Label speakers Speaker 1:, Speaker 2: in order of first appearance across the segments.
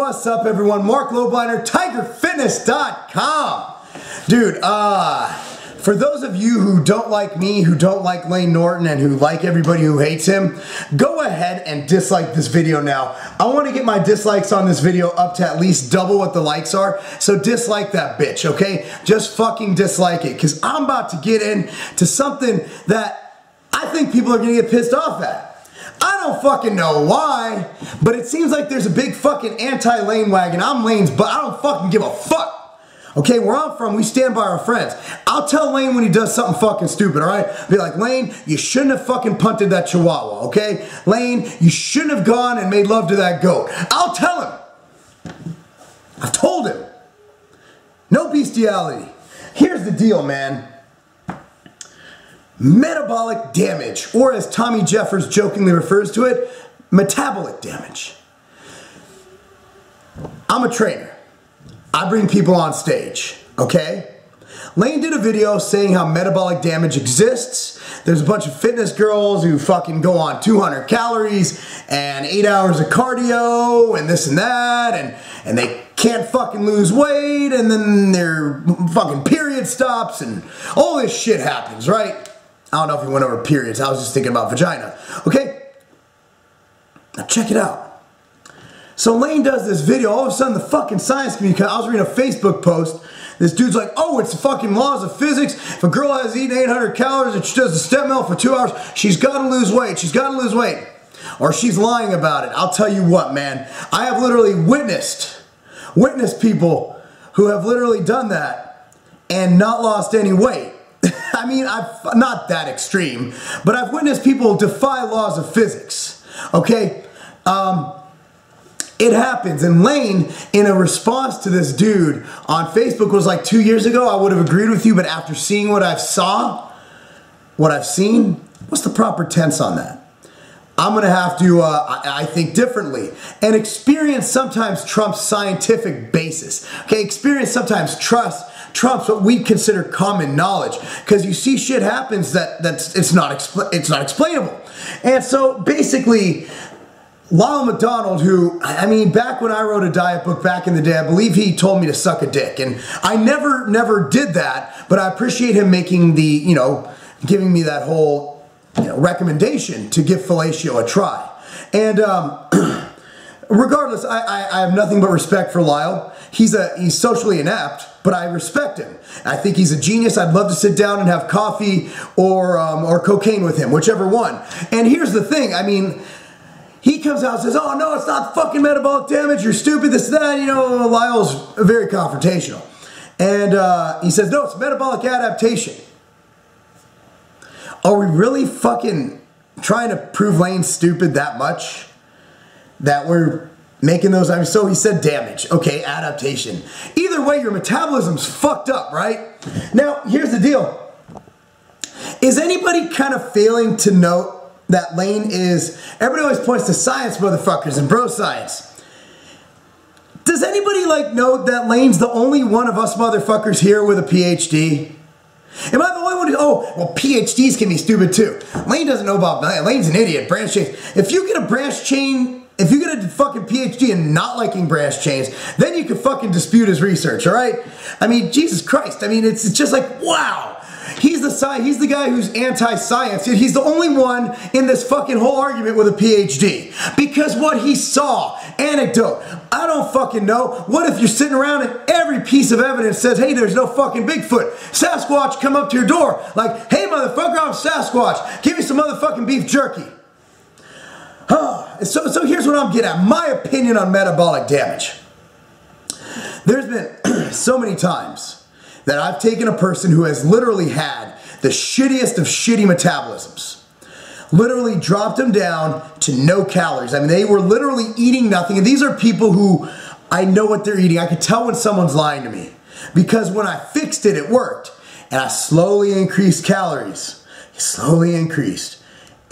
Speaker 1: What's up, everyone? Marc Lobliner, TigerFitness.com. Dude, for those of you who don't like me, who don't like Layne Norton, and who like everybody who hates him, go ahead and dislike this video now. I want to get my dislikes on this video up to at least double what the likes are, so dislike that bitch, okay? Just fucking dislike it, because I'm about to get into something that I think people are going to get pissed off at. I don't fucking know why, but it seems like there's a big fucking anti-Layne wagon. I'm Layne's, but I don't fucking give a fuck. Okay, where I'm from, we stand by our friends. I'll tell Layne when he does something fucking stupid, alright? Be like, Layne, you shouldn't have fucking punted that chihuahua, okay? Layne, you shouldn't have gone and made love to that goat. I'll tell him. I've told him. No bestiality. Here's the deal, man. Metabolic damage, or as Tommy Jeffers jokingly refers to it, metabolic damage. I'm a trainer. I bring people on stage, okay? Layne did a video saying how metabolic damage exists. There's a bunch of fitness girls who fucking go on 200 calories and 8 hours of cardio and this and that, and they can't fucking lose weight, and then their fucking period stops and all this shit happens, right? I don't know if he went over periods. I was just thinking about vagina. Okay? Now check it out. So Layne does this video. All of a sudden the fucking science community, I was reading a Facebook post. This dude's like, oh, it's the fucking laws of physics. If a girl has eaten 800 calories and she does the step mill for 2 hours, she's got to lose weight. She's got to lose weight. Or she's lying about it. I'll tell you what, man. I have literally witnessed people who have literally done that and not lost any weight. I mean, not that extreme, but I've witnessed people defy laws of physics, okay? It happens, and Layne, in a response to this dude on Facebook, was like 2 years ago, I would have agreed with you, but after seeing what I've seen, what's the proper tense on that? I'm going to have to, I think differently. And experience sometimes trumps scientific basis. Okay, experience sometimes trumps what we consider common knowledge. Because you see shit happens it's not explainable. And so basically, Lyle McDonald, who, I mean, back when I wrote a diet book back in the day, I believe he told me to suck a dick. And I never did that, but I appreciate him making the, you know, giving me that whole, you know, recommendation to give fellatio a try. And regardless, I have nothing but respect for Lyle. He's socially inept, but I respect him. I think he's a genius. I'd love to sit down and have coffee or cocaine with him, whichever one. And here's the thing, I mean, he comes out and says, oh no, it's not fucking metabolic damage, you're stupid, this, that, you know, Lyle's very confrontational. And he says, no, it's metabolic adaptation. Are we really fucking trying to prove Layne stupid that much? That we're making those, I mean, so he said damage. Okay, adaptation. Either way, your metabolism's fucked up, right? Now, here's the deal. Is anybody kind of failing to note that Layne is, everybody always points to science, motherfuckers, and bro science. Does anybody like note that Layne's the only one of us motherfuckers here with a PhD? Am I the only one who, oh, well, PhDs can be stupid too. Layne doesn't know about that. Layne's an idiot. Branch chains. If you get a branch chain, if you get a fucking PhD in not liking branch chains, then you can fucking dispute his research, alright? I mean, Jesus Christ. I mean, it's just like, wow. He's the guy who's anti-science, yet he's the only one in this fucking whole argument with a PhD. Because what he saw, anecdote, I don't fucking know. What if you're sitting around and every piece of evidence says, hey, there's no fucking Bigfoot. Sasquatch come up to your door like, hey motherfucker, I'm Sasquatch. Give me some motherfucking beef jerky. So here's what I'm getting at. My opinion on metabolic damage. There's been so many times that I've taken a person who has literally had the shittiest of shitty metabolisms, literally dropped them down to no calories. I mean, they were literally eating nothing. And these are people who, I know what they're eating. I can tell when someone's lying to me. Because when I fixed it, it worked. And I slowly increased calories. Slowly increased.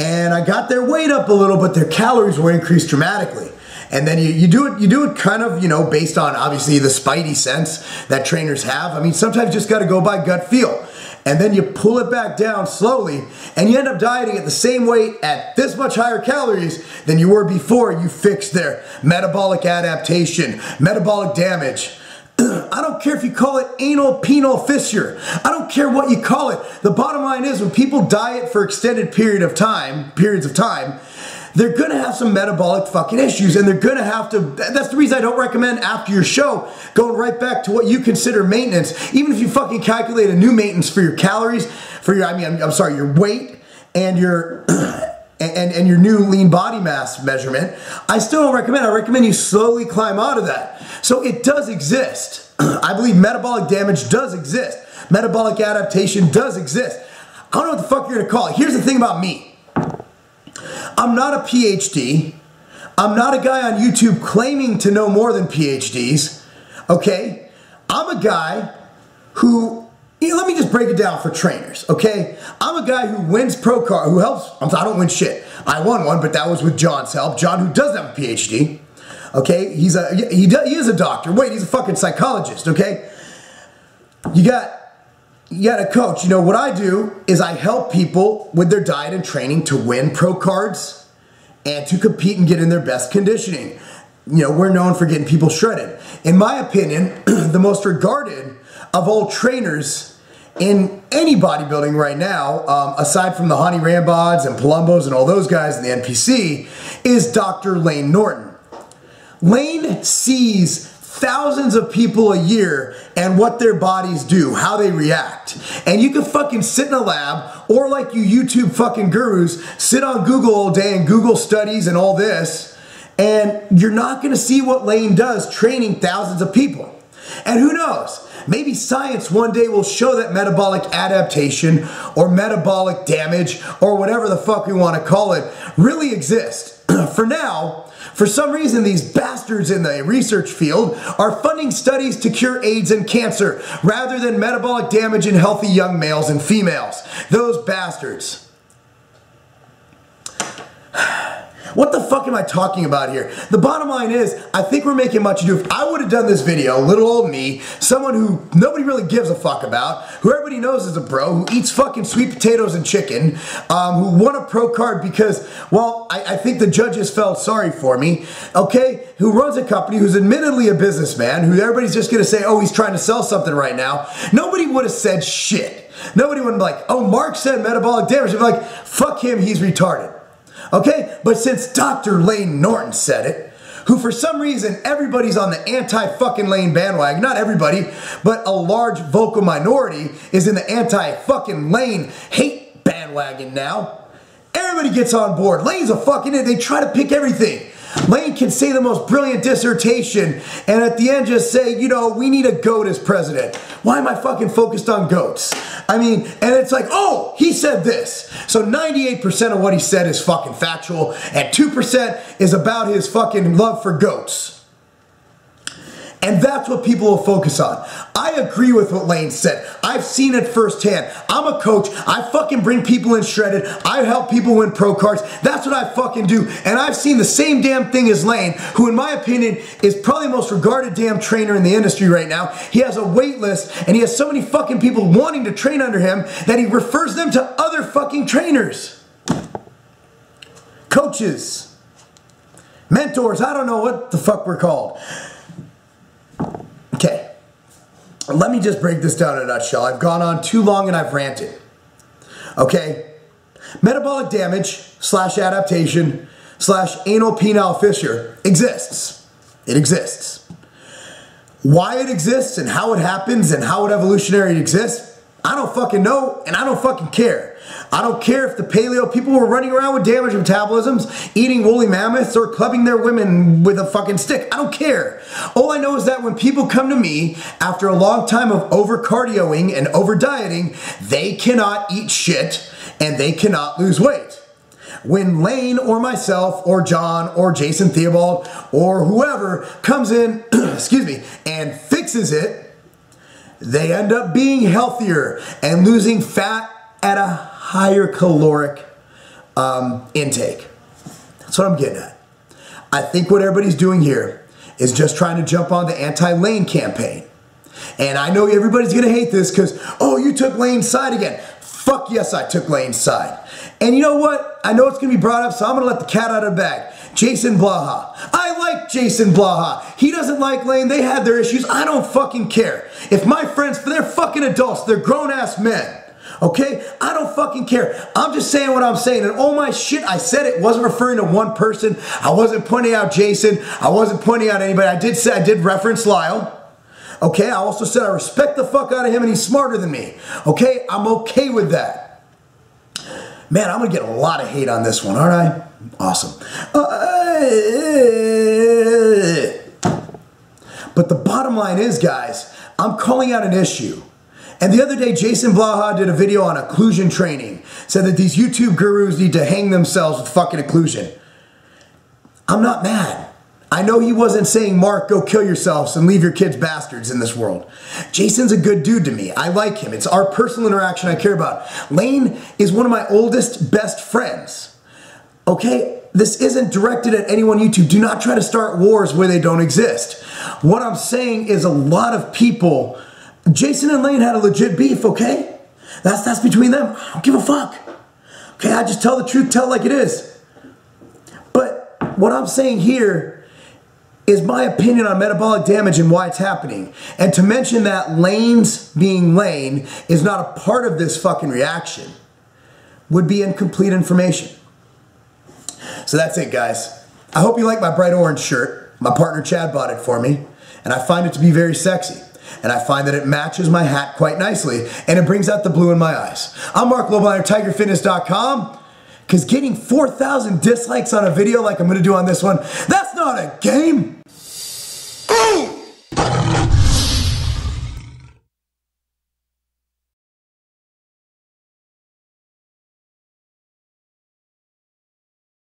Speaker 1: And I got their weight up a little, but their calories were increased dramatically. And then you do it kind of, you know, based on obviously the spidey sense that trainers have. I mean, sometimes you just got to go by gut feel. and then you pull it back down slowly, and you end up dieting at the same weight at this much higher calories than you were before you fixed their metabolic adaptation, metabolic damage. I don't care if you call it anal penile fissure. I don't care what you call it. The bottom line is when people diet for extended periods of time, they're gonna have some metabolic fucking issues, and they're gonna have to, that's the reason I don't recommend after your show going right back to what you consider maintenance. Even if you fucking calculate a new maintenance for your calories, for your, your weight and your and your new lean body mass measurement, I still don't recommend. I recommend you slowly climb out of that. So it does exist. I believe metabolic damage does exist. Metabolic adaptation does exist. I don't know what the fuck you're gonna call it. Here's the thing about me. I'm not a PhD. I'm not a guy on YouTube claiming to know more than PhDs. Okay? I'm a guy who, let me just break it down for trainers, okay? I'm a guy who wins pro card, who helps, I don't win shit. I won one, but that was with John's help. John, who doesn't have a PhD, okay? He is a doctor. Wait, he's a fucking psychologist, okay? You got a coach. You know, what I do is I help people with their diet and training to win pro cards and to compete and get in their best conditioning. You know, we're known for getting people shredded. In my opinion, the most regarded of all trainers in any bodybuilding right now, aside from the Honey Rambods and Palumbos and all those guys in the NPC, is Dr. Layne Norton. Layne sees thousands of people a year and what their bodies do, how they react. And you can fucking sit in a lab, or like you YouTube fucking gurus, sit on Google all day and Google studies and all this, and you're not gonna see what Layne does training thousands of people. And who knows? Maybe science one day will show that metabolic adaptation or metabolic damage or whatever the fuck we want to call it really exists. For now, for some reason, these bastards in the research field are funding studies to cure AIDS and cancer rather than metabolic damage in healthy young males and females. Those bastards. What the fuck am I talking about here? The bottom line is, I think we're making much ado. If I would have done this video, little old me, someone who nobody really gives a fuck about, who everybody knows is a bro, who eats fucking sweet potatoes and chicken, who won a pro card because, well, I think the judges felt sorry for me, okay? Who runs a company, who's admittedly a businessman, who everybody's just gonna say, oh, he's trying to sell something right now. Nobody would have said shit. Nobody would be like, oh, Marc said metabolic damage. They'd be like, fuck him, he's retarded. Okay, but since Dr. Layne Norton said it, who for some reason everybody's on the anti-fucking Layne bandwagon, not everybody, but a large vocal minority is in the anti-fucking Layne hate bandwagon now. Everybody gets on board. Layne's a fucking idiot. They try to pick everything. Layne can say the most brilliant dissertation and at the end just say, you know, we need a goat as president. Why am I fucking focused on goats? I mean, and it's like, oh, he said this. So 98% of what he said is fucking factual and 2% is about his fucking love for goats. And that's what people will focus on. I agree with what Layne said. I've seen it firsthand. I'm a coach. I fucking bring people in shredded. I help people win pro cards. That's what I fucking do. And I've seen the same damn thing as Layne, who in my opinion is probably the most regarded damn trainer in the industry right now. He has a wait list and he has so many fucking people wanting to train under him that he refers them to other fucking trainers. Coaches. Mentors. I don't know what the fuck we're called. Okay, let me just break this down in a nutshell. I've gone on too long and I've ranted. Okay, metabolic damage / adaptation / anal penile fissure exists. It exists. Why it exists and how it happens and how it evolutionary exists, I don't fucking know and I don't fucking care. I don't care if the paleo people were running around with damaged metabolisms, eating woolly mammoths, or clubbing their women with a fucking stick. I don't care. All I know is that when people come to me after a long time of over-cardioing and over-dieting, they cannot eat shit and they cannot lose weight. When Layne or myself or John or Jason Theobald or whoever comes in, excuse me, and fixes it, they end up being healthier and losing fat at a higher caloric intake. That's what I'm getting at. I think what everybody's doing here is just trying to jump on the anti-Layne campaign. And I know everybody's gonna hate this because, oh, you took Layne's side again. Fuck yes, I took Layne's side. And you know what? I know it's gonna be brought up, so I'm gonna let the cat out of the bag. Jason Blaha. I like Jason Blaha. He doesn't like Layne. They had their issues. I don't fucking care. If my friends, they're fucking adults. They're grown-ass men. Okay? I don't fucking care. I'm just saying what I'm saying. And all my shit, I said it wasn't referring to one person. I wasn't pointing out Jason. I wasn't pointing out anybody. I did reference Lyle. Okay? I also said I respect the fuck out of him and he's smarter than me. Okay? I'm okay with that. Man, I'm gonna get a lot of hate on this one, aren't I? Awesome. But the bottom line is, guys, I'm calling out an issue. And the other day, Jason Blaha did a video on occlusion training. Said that these YouTube gurus need to hang themselves with fucking occlusion. I'm not mad. I know he wasn't saying, Mark, go kill yourselves and leave your kids bastards in this world. Jason's a good dude to me. I like him. It's our personal interaction I care about. Layne is one of my oldest, best friends. Okay? This isn't directed at anyone on YouTube. Do not try to start wars where they don't exist. What I'm saying is a lot of people, Jason and Layne had a legit beef, okay? That's between them. I don't give a fuck. Okay, I just tell the truth, tell it like it is. But what I'm saying here is my opinion on metabolic damage and why it's happening. And to mention that Layne's being Layne is not a part of this fucking reaction would be incomplete information. So that's it, guys. I hope you like my bright orange shirt. My partner Chad bought it for me, and I find it to be very sexy. And I find that it matches my hat quite nicely, and it brings out the blue in my eyes. I'm Marc Lobliner, TigerFitness.com. Because getting 4,000 dislikes on a video like I'm going to do on this one, that's not a game. Boom!